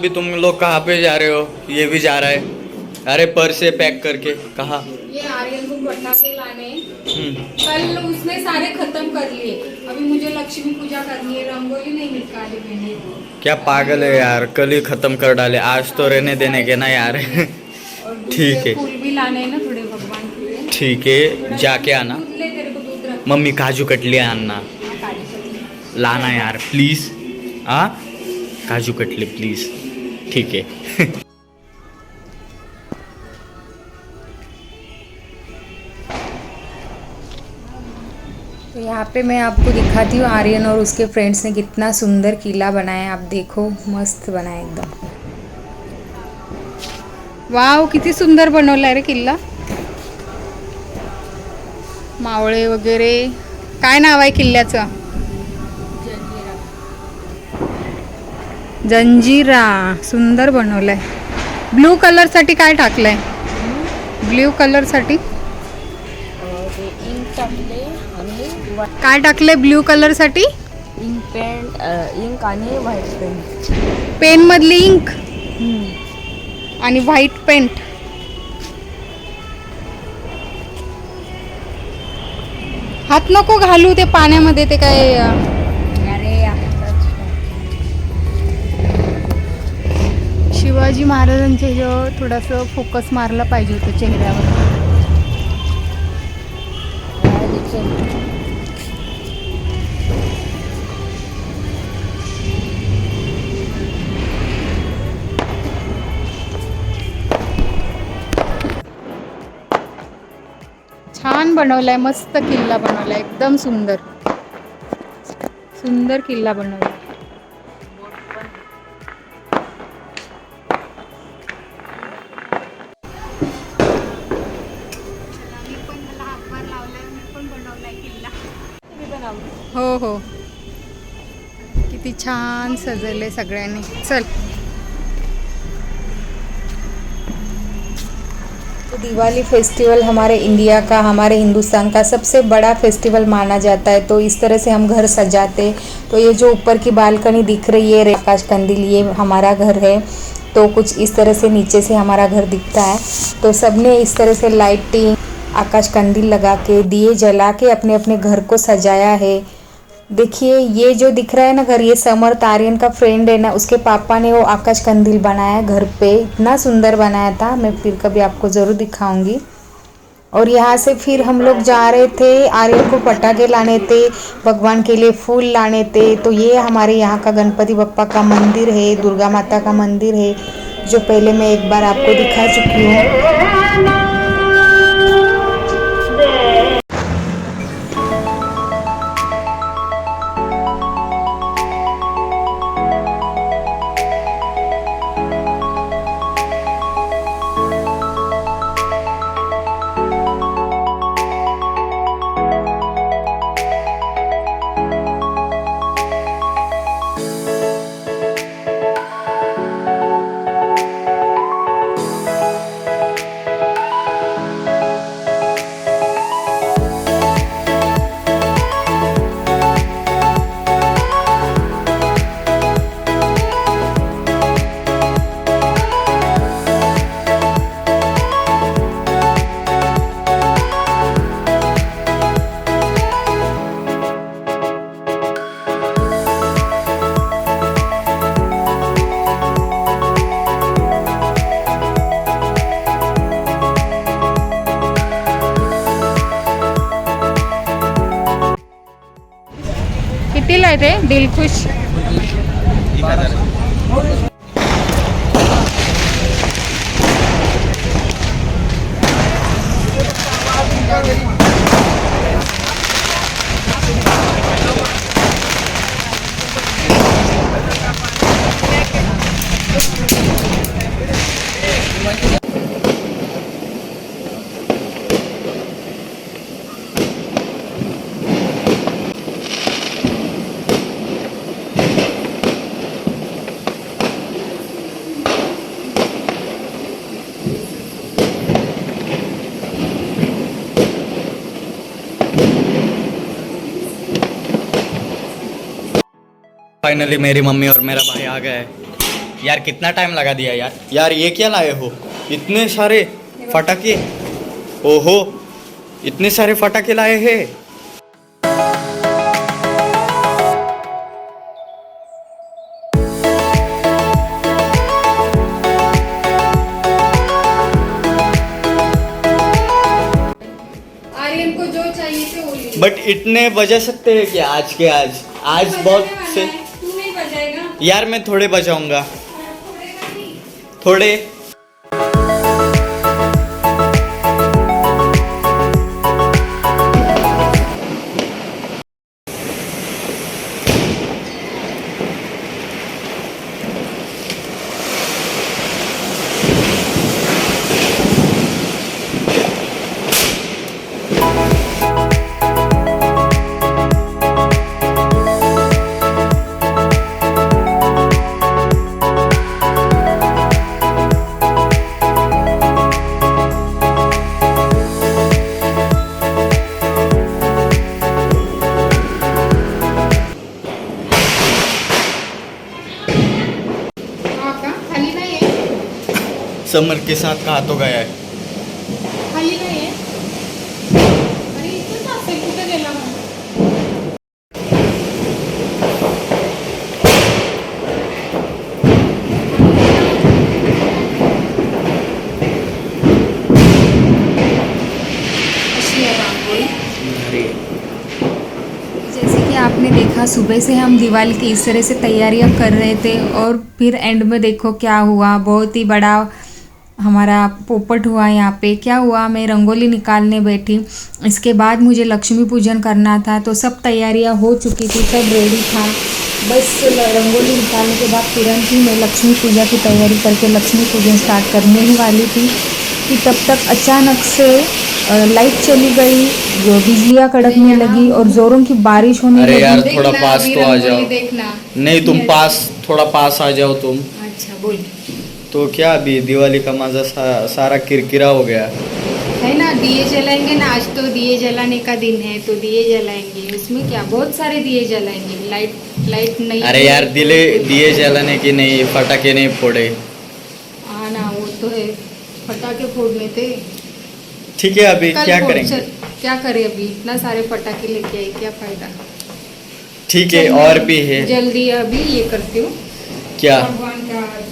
अभी तुम लोग कहाँ पे जा रहे हो? ये भी जा रहा है। अरे पर्स से पैक करके कहाँ? ये आर्यन को पटाखे लाने। हम्म। कल उसने सारे खत्म कर लिए। अभी मुझे लक्ष्मी पूजा करनी है, रंगोली नहीं निकाली मैंने। क्या पागल है यार, कल ही खत्म कर डाले, आज तो रहने देने के ना यार। और ठीक दूसरे है फूल भी लाने हैं ना थोड़े भगवान के लिए। ठीक है, जाके आना। दूध ले, तेरे को दूध रख। मम्मी काजू कतली आना, हाँ, काजू कतली लाना यार प्लीज। हाँ काजू कतली प्लीज, ठीक है। तो यहाँ पे मैं आपको दिखाती हूँ आर्यन और उसके फ्रेंड्स ने कितना सुंदर किला बनाया है। आप देखो, मस्त बनाया एकदम। वाव, किती सुंदर बनवलाय रे किल्ला। मावळे वगैरे. काय नाव आहे किल्ल्याचं? जंजिरा. सुंदर बनवलाय. ब्लू कलर साठी काय टाकलंय? ब्ल्यू कलर साठी काय टाकलंय? ब्ल्यू कलर साठी इंक पेंट, इंक आणि व्हाईट पेंट. पेन मधली इंक आणि व्हाईट पेंट. हात नको घालू ते पाण्यामध्ये, ते काय. अरे शिवाजी महाराजांचे थोडंसं फोकस मारला पाहिजे होतं चेहऱ्यावर. छान बनवलाय, मस्त किल्ला बनवलाय, एकदम सुंदर सुंदर किल्ला बनवलाय. हो हो, किती छान सजवलंय सगळ्यांनी. चल. तो दिवाली फेस्टिवल हमारे इंडिया का, हमारे हिंदुस्तान का सबसे बड़ा फेस्टिवल माना जाता है. तो इस तरह से हम घर सजाते. तो ये जो ऊपर की बालकनी दिख रही है, आकाश कंदील, ये हमारा घर है. तो कुछ इस तरह से नीचे से हमारा घर दिखता है. तो सबने इस तरह से लाइटिंग, आकाश कंदील लगा के, दिए जला के अपने अपने घर को सजाया है. देखिए, ये जो दिख रहा है ना घर, ये समर्थ आर्यन का फ्रेंड है ना, उसके पापा ने वो आकाश कंदील बनाया घर पे. इतना सुंदर बनाया था, मैं फिर कभी आपको ज़रूर दिखाऊंगी. और यहाँ से फिर हम लोग जा रहे थे, आर्यन को पटाखे लाने थे, भगवान के लिए फूल लाने थे. तो ये हमारे यहाँ का गणपति बप्पा का मंदिर है, दुर्गा माता का मंदिर है, जो पहले मैं एक बार आपको दिखा चुकी हूँ. कितीला आहे ते दिलखुश? फाइनली मेरी मम्मी और मेरा भाई आ गए. यार कितना टाइम लगा दिया यार। यार ये क्या लाए हो, इतने सारे फटाके। ओहो, इतने सारे फटाके लाए हैं। आर्यन को जो चाहिए थे वो ले। बट इतने बजा सकते हैं क्या आज के आज? आज बहुत से। तू नहीं बजाएगा? यार मैं थोड़े बजाऊंगा, थोड़ेगा नहीं। थोड़े। खाली नाही आहे, समर के साथ कहा तो गया है। खाली नाही आहे। अरे इथंच असेल, कुठे गेला मग? अशी आहे रांगोळी। अरे जैसे कि आपने देखा, सुबह से हम दिवाली की इस तरह से तैयारियां कर रहे थे और फिर एंड में देखो क्या हुआ। बहुत ही बड़ा हमारा पोपट हुआ यहाँ पे। क्या हुआ, मैं रंगोली निकालने बैठी, इसके बाद मुझे लक्ष्मी पूजन करना था, तो सब तैयारियां हो चुकी थी, सब रेडी था। बस रंगोली निकालने के बाद तुरंत ही मैं लक्ष्मी पूजा की तैयारी करके लक्ष्मी पूजन स्टार्ट करने ही वाली थी कि तब तक अचानक से लाइट चली गई, जो बिजलियाँ कड़कने लगी और जोरों की बारिश होने अरे लगी। यार थोड़ा पास तो आ जाओ। देखना नहीं तुम पास, थोड़ा पास आ जाओ तुम। अच्छा बोल। तो क्या अभी दिवाली का मजा सारा किरकिरा हो गया। है ना, दिए जलाएंगे ना, आज तो दिए जलाने का दिन है, तो दिए जलाएंगे। उसमें क्या, बहुत सारे दिए जलाएंगे। लाइट नहीं। अरे यार दिए जलाने की नहीं, फटाके नहीं फोड़े। हाँ ना, वो तो है, पटाखे फोड़ने थे। ठीक है, अभी कल क्या फोड़, करेंगे? चल, क्या करे अभी, इतना सारे पटाखे लेके आई, क्या फायदा। ठीक है, चल, और मैं भी है। जल्दी अभी ये करती हूँ। क्या? भगवान का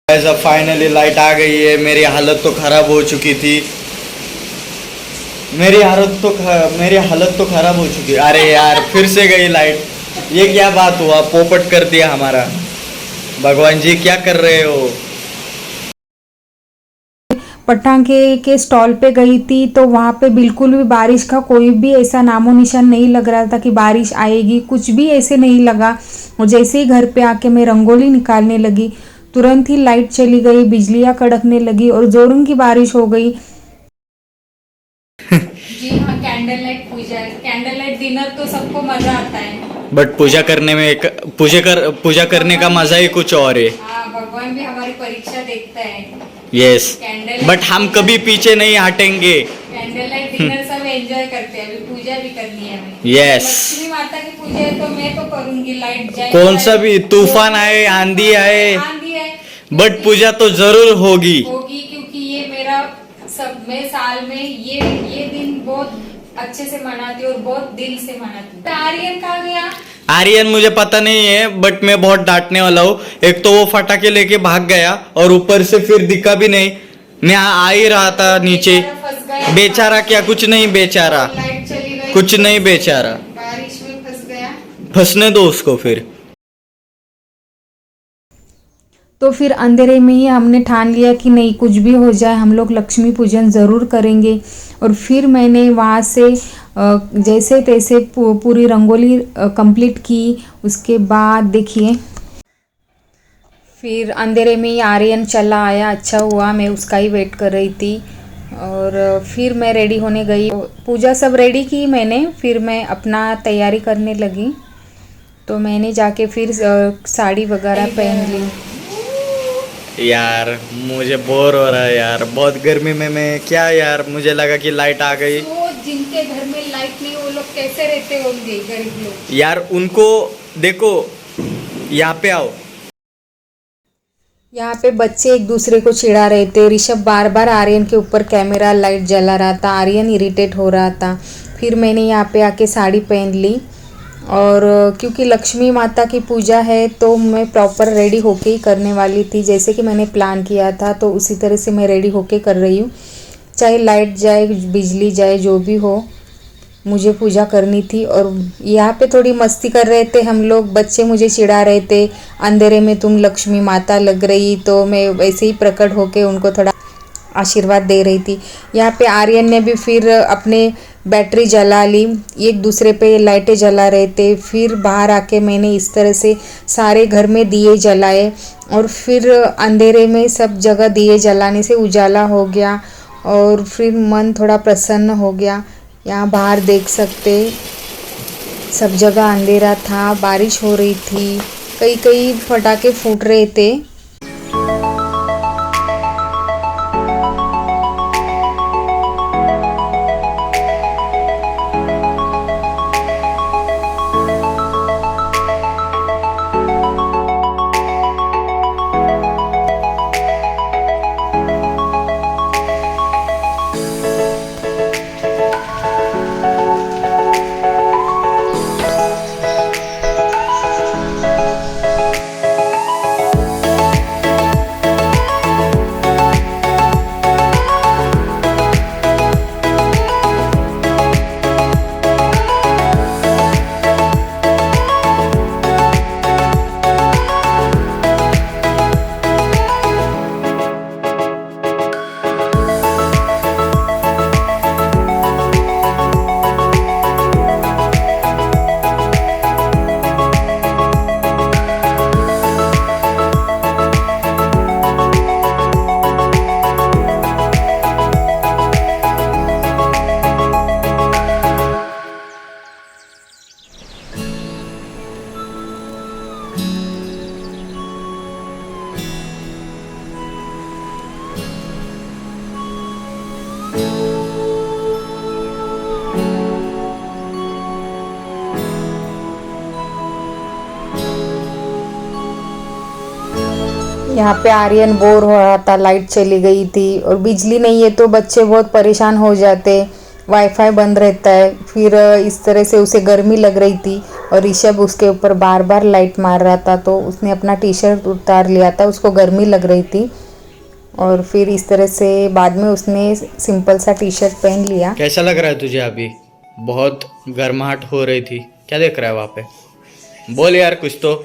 ऐसा फाइनली लाइट आ गई है। मेरी हालत तो खराब हो चुकी थी, मेरी हालत तो खराब हो चुकी। अरे यार फिर से गई लाइट, ये क्या बात हुआ? पोपट कर दिया हमारा। भगवान जी क्या कर रहे हो? पटाखे के स्टॉल पे गई थी, तो वहाँ पे बिल्कुल भी बारिश का कोई भी ऐसा नामो निशान नहीं लग रहा था कि बारिश आएगी, कुछ भी ऐसे नहीं लगा। और जैसे ही घर पे आके मैं रंगोली निकालने लगी, तुरंत ही लाइट चली गई, बिजलियाँ कड़कने लगी और जोरों की बारिश हो गई। जी हाँ, कैंडल लाइट पूजा, कैंडल लाइट डिनर तो सबको मजा आता है, बट पूजा करने में पूजा करने का मजा ही कुछ और है। हाँ, भगवान भी हमारी परीक्षा देखता है। यस, कैंडल बट हम कभी पीछे नहीं हटेंगे। कैंडल लाइट डिनर सब एंजॉय करते हैं। अभी पूजा भी करनी है हमें। Yes. लक्ष्मी माता की पूजा है तो मैं तो करूंगी। लाइट जाए, कौन सा भी तूफान आए, आंधी आए, आंधी है, बट पूजा तो जरूर होगी। होगी, क्योंकि ये मेरा सब में साल में ये दिन बहुत अच्छे से मनाती हूँ और बहुत दिल से मनाती हूँ। आर्यन कहाँ गया? आर्यन मुझे पता नहीं है, बट मैं बहुत डांटने वाला हूँ। एक तो वो फटाके लेके भाग गया और ऊपर से फिर दिखा भी नहीं। मैं आ ही रहा था नीचे। फंस गया। बेचारा क्या, कुछ नहीं बेचारा, लाइट चली गई, कुछ नहीं बेचारा। बारिश में फंस गया। फंसने दो उसको फिर। तो फिर अंधेरे में ही हमने ठान लिया कि नहीं, कुछ भी हो जाए हम लोग लक्ष्मी पूजन ज़रूर करेंगे। और फिर मैंने वहाँ से जैसे तैसे पूरी रंगोली कंप्लीट की। उसके बाद देखिए, फिर अंधेरे में ही आर्यन चला आया। अच्छा हुआ, मैं उसका ही वेट कर रही थी। और फिर मैं रेडी होने गई, पूजा सब रेडी की मैंने, फिर मैं अपना तैयारी करने लगी। तो मैंने जाके फिर साड़ी वगैरह पहन ली। यार मुझे बोर हो रहा है यार, बहुत गर्मी में मैं क्या यार, मुझे लगा कि लाइट आ गई। तो जिनके घर में लाइट नहीं, वो लोग कैसे रहते होंगे, गरीब लोग। यार उनको देखो, यहाँ पे आओ, यहाँ पे बच्चे एक दूसरे को चिढ़ा रहे थे। ऋषभ बार बार आर्यन के ऊपर कैमरा लाइट जला रहा था, आर्यन इरिटेट हो रहा था। फिर मैंने यहाँ पे आके साड़ी पहन ली और क्योंकि लक्ष्मी माता की पूजा है तो मैं प्रॉपर रेडी होके ही करने वाली थी, जैसे कि मैंने प्लान किया था तो उसी तरह से मैं रेडी होके कर रही हूँ। चाहे लाइट जाए, बिजली जाए, जो भी हो, मुझे पूजा करनी थी। और यहाँ पे थोड़ी मस्ती कर रहे थे हम लोग, बच्चे मुझे चिढ़ा रहे थे, अंधेरे में तुम लक्ष्मी माता लग रही, तो मैं वैसे ही प्रकट होके उनको थोड़ा आशीर्वाद दे रही थी। यहाँ पे आर्यन ने भी फिर अपने बैटरी जला ली, एक दूसरे पे लाइटें जला रहे थे। फिर बाहर आके मैंने इस तरह से सारे घर में दिए जलाए और फिर अंधेरे में सब जगह दिए जलाने से उजाला हो गया और फिर मन थोड़ा प्रसन्न हो गया। यहाँ बाहर देख सकते सब जगह अंधेरा था, बारिश हो रही थी, कई कई पटाखे फूट रहे थे। यहाँ पे आर्यन बोर हो रहा था, लाइट चली गई थी और बिजली नहीं है तो बच्चे बहुत परेशान हो जाते, वाईफाई बंद रहता है। फिर इस तरह से उसे गर्मी लग रही थी और ऋषभ उसके ऊपर बार बार लाइट मार रहा था तो उसने अपना टी शर्ट उतार लिया था, उसको गर्मी लग रही थी। और फिर इस तरह से बाद में उसने सिंपल सा टी शर्ट पहन लिया। कैसा लग रहा है तुझे अभी? बहुत गर्माहट हो रही थी, क्या देख रहा है वहाँ पे? बोल यार कुछ तो।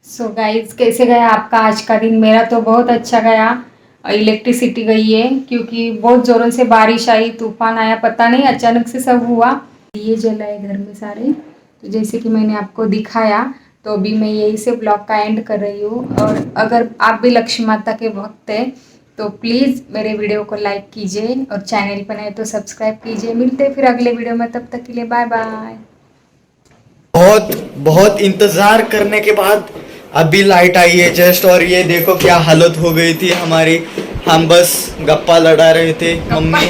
सो गाइज, कैसे गया आपका आज का दिन? मेरा तो बहुत अच्छा गया। इलेक्ट्रिसिटी गई है क्योंकि बहुत ज़ोरों से बारिश आई, तूफान आया, पता नहीं अचानक से सब हुआ। ये जलाए घर में सारे, तो जैसे कि मैंने आपको दिखाया, तो अभी मैं यही से ब्लॉग का एंड कर रही हूँ। और अगर आप भी लक्ष्मी माता के भक्त हैं तो प्लीज़ मेरे वीडियो को लाइक कीजिए और चैनल पर नए तो सब्सक्राइब कीजिए। मिलते हैं फिर अगले वीडियो में, तब तक के लिए बाय बाय। बहुत बहुत इंतजार करने के बाद अभी लाइट आई है जस्ट, और ये देखो क्या हालत हो गई थी हमारी। हम बस गप्पा लड़ा रहे थे मम्मी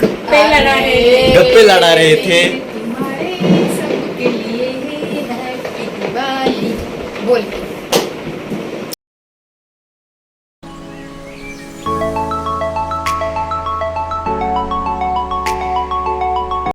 गप्पे लड़ा रहे थे गप्पे लड़ा रहे थे तुम्हारे सबके लिए हैप्पी दिवाली बोल